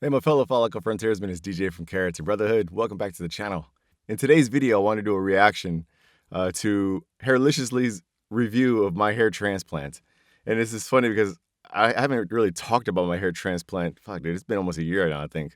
Hey, my fellow Follicle Frontiersmen, is DJ from Carrot to Brotherhood. Welcome back to the channel. In today's video, I want to do a reaction to Hairliciously's review of my hair transplant. And this is funny because I haven't really talked about my hair transplant. Fuck, dude, it's been almost a year now, I think.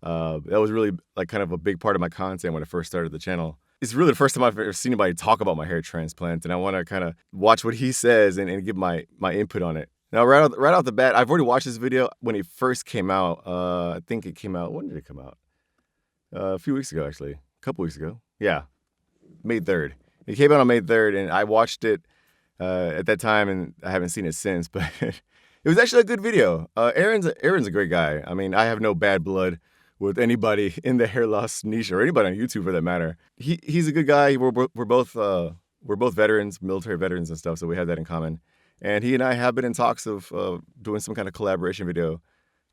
That was really like kind of a big part of my content when I first started the channel. It's really the first time I've ever seen anybody talk about my hair transplant, and I want to kind of watch what he says and give my input on it. Now, right off the bat, I've already watched this video when it first came out. I think it came out, when did it come out? A few weeks ago, actually. A couple weeks ago. Yeah, May 3rd. It came out on May 3rd, and I watched it at that time, and I haven't seen it since, but it was actually a good video. Aaron's a great guy. I mean, I have no bad blood with anybody in the hair loss niche or anybody on YouTube for that matter. He's a good guy. We're both veterans, military veterans and stuff, so we have that in common. And he and I have been in talks of doing some kind of collaboration video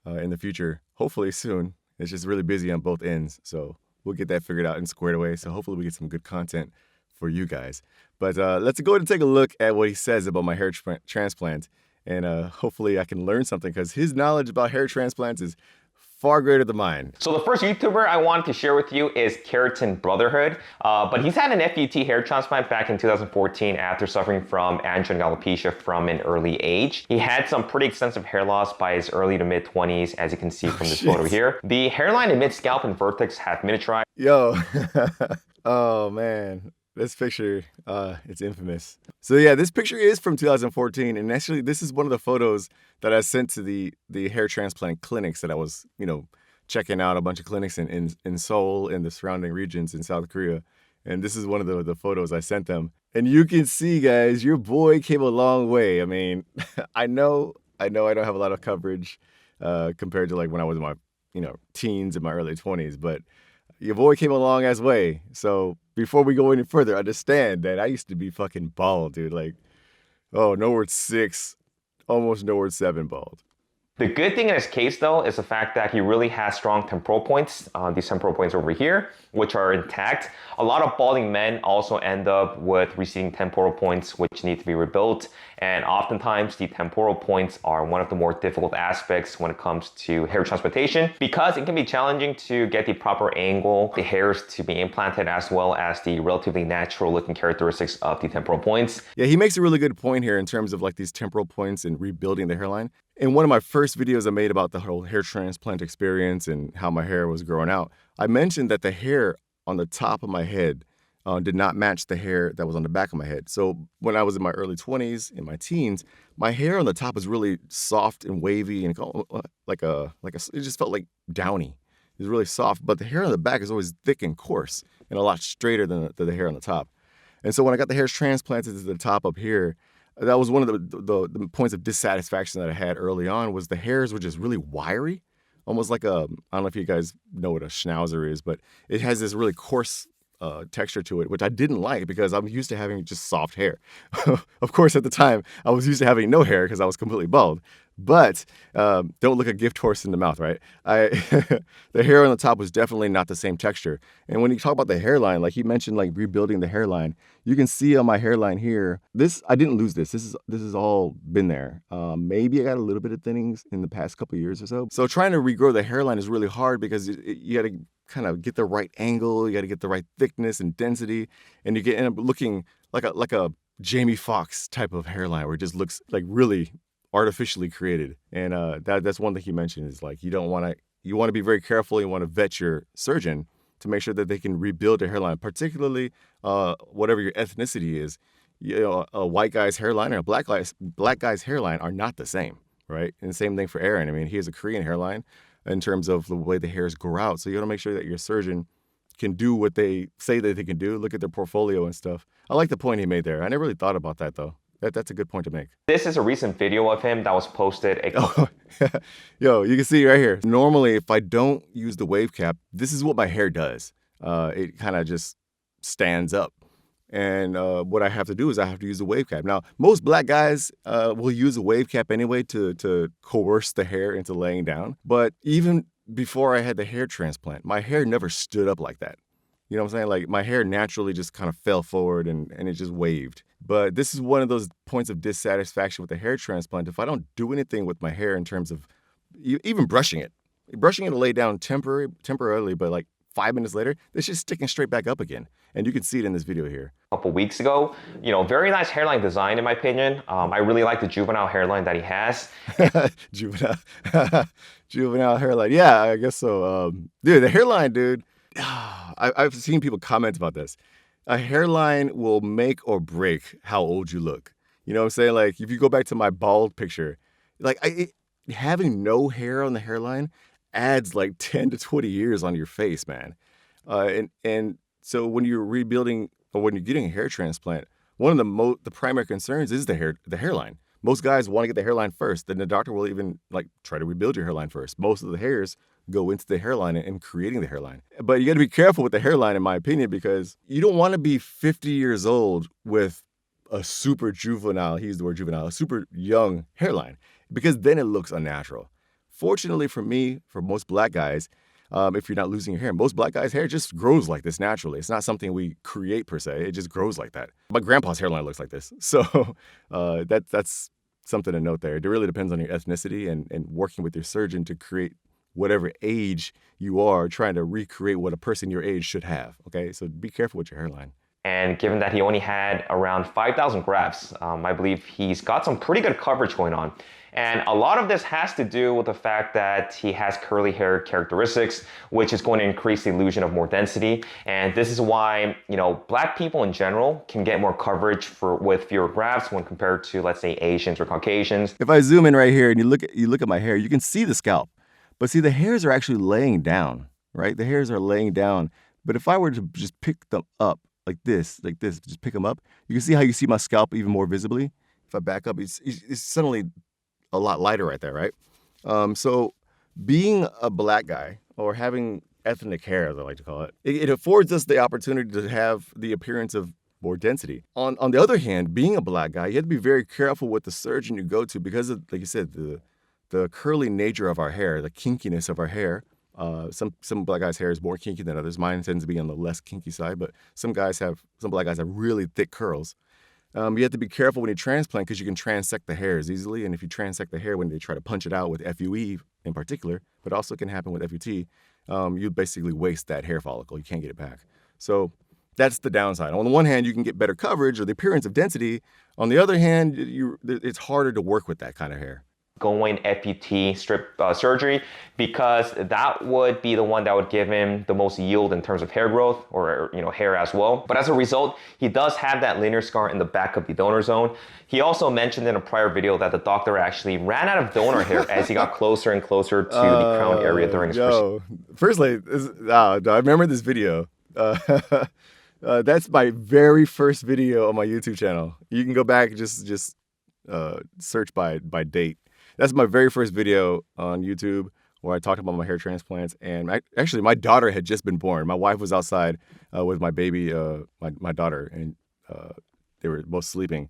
in the future, hopefully soon. It's just really busy on both ends, so we'll get that figured out and squared away. So hopefully we get some good content for you guys. But let's go ahead and take a look at what he says about my hair transplant, and hopefully I can learn something, because his knowledge about hair transplants is far greater than mine. So the first YouTuber I wanted to share with you is Keratin Brotherhood, but he's had an FUT hair transplant back in 2014 after suffering from androgen alopecia from an early age. He had some pretty extensive hair loss by his early to mid 20s, as you can see from this photo here. The hairline in mid-scalp and vertex have miniaturized. Yo, oh man. This picture, it's infamous. So yeah, this picture is from 2014, and actually this is one of the photos that I sent to the hair transplant clinics that I was, checking out a bunch of clinics in Seoul and the surrounding regions in South Korea. And this is one of the photos I sent them. And you can see, guys, your boy came a long way. I mean, I know I don't have a lot of coverage compared to like when I was in my, teens and my early 20s, but your boy came a long ass way. So before we go any further, understand that I used to be fucking bald, dude. Like, oh, nowhere 6, almost nowhere 7 bald. The good thing in his case, though, is the fact that he really has strong temporal points, these temporal points over here, which are intact. A lot of balding men also end up with receding temporal points, which need to be rebuilt. And oftentimes, the temporal points are one of the more difficult aspects when it comes to hair transplantation, because it can be challenging to get the proper angle, the hairs to be implanted, as well as the relatively natural looking characteristics of the temporal points. Yeah, he makes a really good point here in terms of like these temporal points and rebuilding the hairline. In one of my first videos I made about the whole hair transplant experience and how my hair was growing out, I mentioned that the hair on the top of my head did not match the hair that was on the back of my head. So when I was in my early 20s, in my teens, my hair on the top was really soft and wavy and it just felt like downy. It was really soft, but the hair on the back is always thick and coarse and a lot straighter than the hair on the top. And so when I got the hairs transplanted to the top up here, that was one of the points of dissatisfaction that I had early on, was the hairs were just really wiry, almost like I don't know if you guys know what a schnauzer is, but it has this really coarse texture to it, which I didn't like because I'm used to having just soft hair. Of course, at the time, I was used to having no hair because I was completely bald. But don't look a gift horse in the mouth, right? The hair on the top was definitely not the same texture. And when you talk about the hairline, like he mentioned, like rebuilding the hairline, you can see on my hairline here, I didn't lose this. This has all been there. Maybe I got a little bit of thinnings in the past couple of years or so. So trying to regrow the hairline is really hard because you got to kind of get the right angle, you got to get the right thickness and density, and you end up looking like a Jamie Foxx type of hairline where it just looks like really artificially created. And that's one thing he mentioned, is like you want to be very careful. You want to vet your surgeon to make sure that they can rebuild their hairline, particularly whatever your ethnicity is. A white guy's hairline and a black guy's hairline are not the same, right? And the same thing for Aaron. I mean, he has a Korean hairline in terms of the way the hairs grow out. So you got to make sure that your surgeon can do what they say that they can do. Look at their portfolio and stuff. I like the point he made there. I never really thought about that though. That's a good point to make. This is a recent video of him that was posted. Yo, you can see right here. Normally, if I don't use the wave cap, this is what my hair does. It kind of just stands up. And what I have to do is I have to use a wave cap. Now, most black guys will use a wave cap anyway to coerce the hair into laying down. But even before I had the hair transplant, my hair never stood up like that. You know what I'm saying? Like my hair naturally just kind of fell forward and it just waved. But this is one of those points of dissatisfaction with the hair transplant. If I don't do anything with my hair in terms of even brushing it, Brushing it'll lay down temporarily, but like 5 minutes later, it's just sticking straight back up again. And you can see it in this video here. A couple weeks ago. Very nice hairline design in my opinion. I really like the juvenile hairline that he has. Juvenile, juvenile hairline. Yeah, I guess so. Dude, the hairline, dude. I've seen people comment about this. A hairline will make or break how old you look. You know what I'm saying? Like if you go back to my bald picture, like having no hair on the hairline adds like 10 to 20 years on your face, man. And so when you're rebuilding or when you're getting a hair transplant, one of the primary concerns is the hairline. Most guys want to get the hairline first, then the doctor will even like try to rebuild your hairline first. Most of the hairs go into the hairline and creating the hairline. But you got to be careful with the hairline, in my opinion, because you don't want to be 50 years old with a super juvenile, he used the word juvenile, a super young hairline, because then it looks unnatural. Fortunately for me, for most black guys, if you're not losing your hair, most black guys' hair just grows like this naturally. It's not something we create per se. It just grows like that. My grandpa's hairline looks like this. So that's something to note there. It really depends on your ethnicity and working with your surgeon to create whatever age you are, trying to recreate what a person your age should have. Okay, so be careful with your hairline. And given that he only had around 5,000 grafts, I believe he's got some pretty good coverage going on. And a lot of this has to do with the fact that he has curly hair characteristics, which is going to increase the illusion of more density. And this is why, black people in general can get more coverage with fewer grafts when compared to, let's say, Asians or Caucasians. If I zoom in right here and you look at my hair, you can see the scalp. But see, the hairs are actually laying down, right? The hairs are laying down. But if I were to just pick them up like this, just pick them up, you can see how you see my scalp even more visibly. If I back up, it's suddenly a lot lighter right there, right? So being a black guy or having ethnic hair, as I like to call it, it affords us the opportunity to have the appearance of more density. On the other hand, being a black guy, you have to be very careful with the surgeon you go to because of, like you said, the curly nature of our hair, the kinkiness of our hair. Some black guys' hair is more kinky than others. Mine tends to be on the less kinky side, but some black guys have really thick curls. You have to be careful when you transplant because you can transect the hairs easily. And if you transect the hair when they try to punch it out with FUE in particular, but also can happen with FUT, you basically waste that hair follicle. You can't get it back. So that's the downside. On the one hand, you can get better coverage or the appearance of density. On the other hand, it's harder to work with that kind of hair. Going FUT strip surgery, because that would be the one that would give him the most yield in terms of hair growth or hair as well. But as a result, he does have that linear scar in the back of the donor zone. He also mentioned in a prior video that the doctor actually ran out of donor hair as he got closer and closer to the crown area during his procedure. Firstly, I remember this video. That's my very first video on my YouTube channel. You can go back and just search by date. That's my very first video on YouTube where I talked about my hair transplants. And actually, my daughter had just been born. My wife was outside with my baby, my daughter, and they were both sleeping.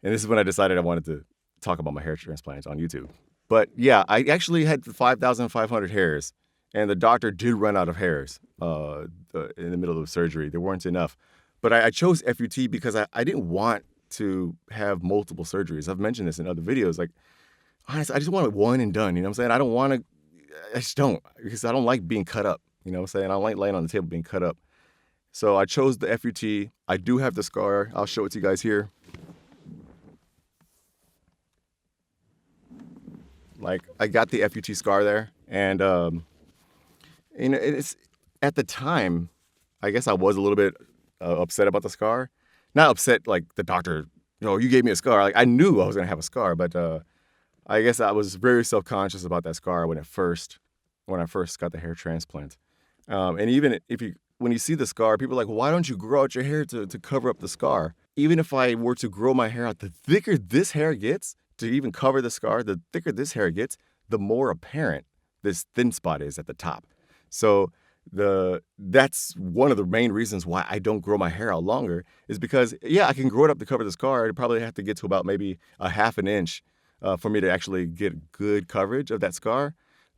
And this is when I decided I wanted to talk about my hair transplants on YouTube. But yeah, I actually had 5,500 hairs, and the doctor did run out of hairs in the middle of the surgery. There weren't enough. But I chose FUT because I didn't want to have multiple surgeries. I've mentioned this in other videos. Like, honestly, I just want it one and done. You know what I'm saying? I just don't, because I don't like being cut up. You know what I'm saying? I don't like laying on the table being cut up. So I chose the FUT. I do have the scar. I'll show it to you guys here. Like, I got the FUT scar there. And, it's at the time, I guess I was a little bit upset about the scar. Not upset like the doctor, you gave me a scar. Like, I knew I was going to have a scar, but I guess I was very self-conscious about that scar when I first got the hair transplant. And even when you see the scar, people are like, why don't you grow out your hair to cover up the scar? Even if I were to grow my hair out, the thicker this hair gets to even cover the scar, the thicker this hair gets, the more apparent this thin spot is at the top. So that's one of the main reasons why I don't grow my hair out longer is because, yeah, I can grow it up to cover the scar. I'd probably have to get to about maybe a half an inch for me to actually get good coverage of that scar.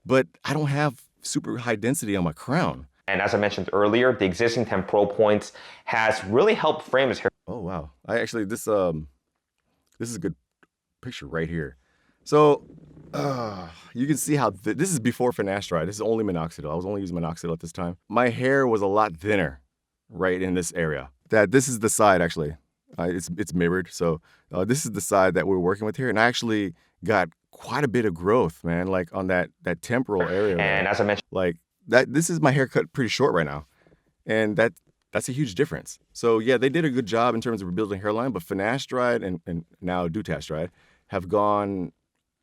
But I don't have super high density on my crown. And as I mentioned earlier, the existing temporal points has really helped frame his hair. Oh, wow. This is a good picture right here. So you can see how this is before finasteride. This is only minoxidil. I was only using minoxidil at this time. My hair was a lot thinner right in this area. This is the side actually. It's mirrored. So this is the side that we're working with here. And I actually got quite a bit of growth, man, like on that temporal area. And as I mentioned, like this is my haircut pretty short right now. And that's a huge difference. So yeah, they did a good job in terms of rebuilding hairline, but finasteride and now dutasteride have gone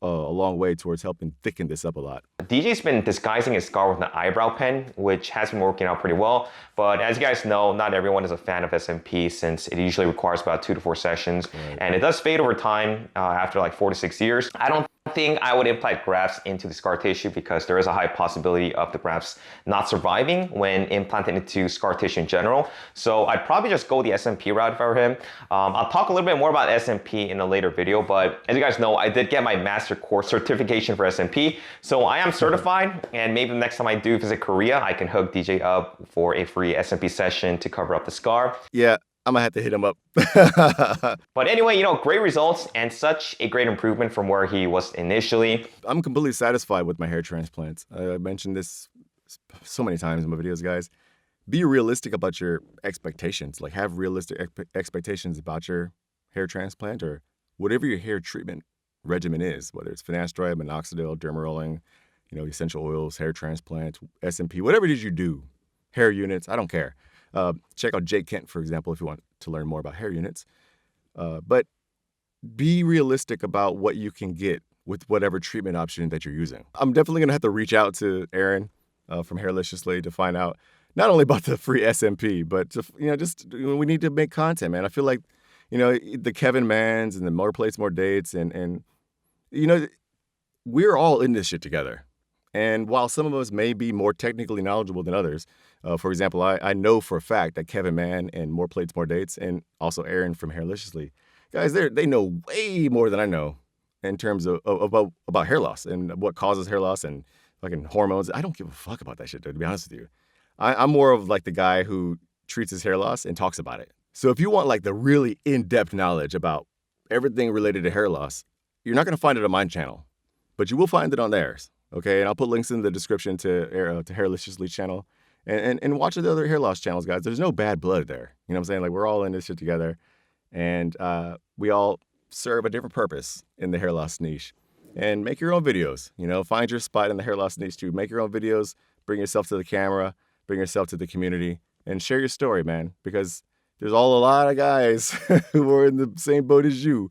a long way towards helping thicken this up a lot. DJ's been disguising his scar with an eyebrow pen, which has been working out pretty well. But as you guys know, not everyone is a fan of SMP since it usually requires about 2 to 4 sessions. Right. And it does fade over time after like 4 to 6 years. I don't think I would implant grafts into the scar tissue because there is a high possibility of the grafts not surviving when implanted into scar tissue in general. So I'd probably just go the SMP route if I were him. I'll talk a little bit more about SMP in a later video, but as you guys know, I did get my master course certification for SMP. So I am certified, and maybe the next time I do visit Korea, I can hook DJ up for a free SMP session to cover up the scar. Yeah. I'm gonna have to hit him up. But anyway, you know, great results and such a great improvement from where he was initially. I'm completely satisfied with my hair transplants. I mentioned this so many times in my videos, guys. Be realistic about your expectations. Like, have realistic expectations about your hair transplant or whatever your hair treatment regimen is, whether it's finasteride, minoxidil, dermarolling, essential oils, hair transplants, SMP, whatever it is you do, hair units, I don't care. Check out Jake Kent, for example, if you want to learn more about hair units. But be realistic about what you can get with whatever treatment option that you're using. I'm definitely going to have to reach out to Aaron from Hairliciously to find out not only about the free SMP, but we need to make content, man. I feel like, the Kevin Mans and the More Plates, More Dates, and we're all in this shit together. And while some of us may be more technically knowledgeable than others, for example, I know for a fact that Kevin Mann and More Plates, More Dates, and also Aaron from Hairliciously, guys, they know way more than I know in terms of about hair loss and what causes hair loss and fucking hormones. I don't give a fuck about that shit, dude, to be honest with you. I'm more of like the guy who treats his hair loss and talks about it. So if you want like the really in-depth knowledge about everything related to hair loss, you're not going to find it on my channel, but you will find it on theirs. Okay, and I'll put links in the description to Hairliciously channel and watch the other hair loss channels, guys. There's no bad blood there. You know what I'm saying? Like, we're all in this shit together, and we all serve a different purpose in the hair loss niche. And make your own videos. Find your spot in the hair loss niche too. Make your own videos. Bring yourself to the camera. Bring yourself to the community, and share your story, man. Because there's a lot of guys who are in the same boat as you,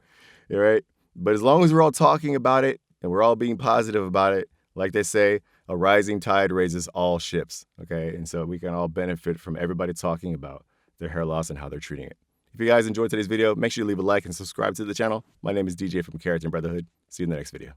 all right? But as long as we're all talking about it and we're all being positive about it, like they say, a rising tide raises all ships, okay? And so we can all benefit from everybody talking about their hair loss and how they're treating it. If you guys enjoyed today's video, make sure you leave a like and subscribe to the channel. My name is DJ from Keratin Brotherhood. See you in the next video.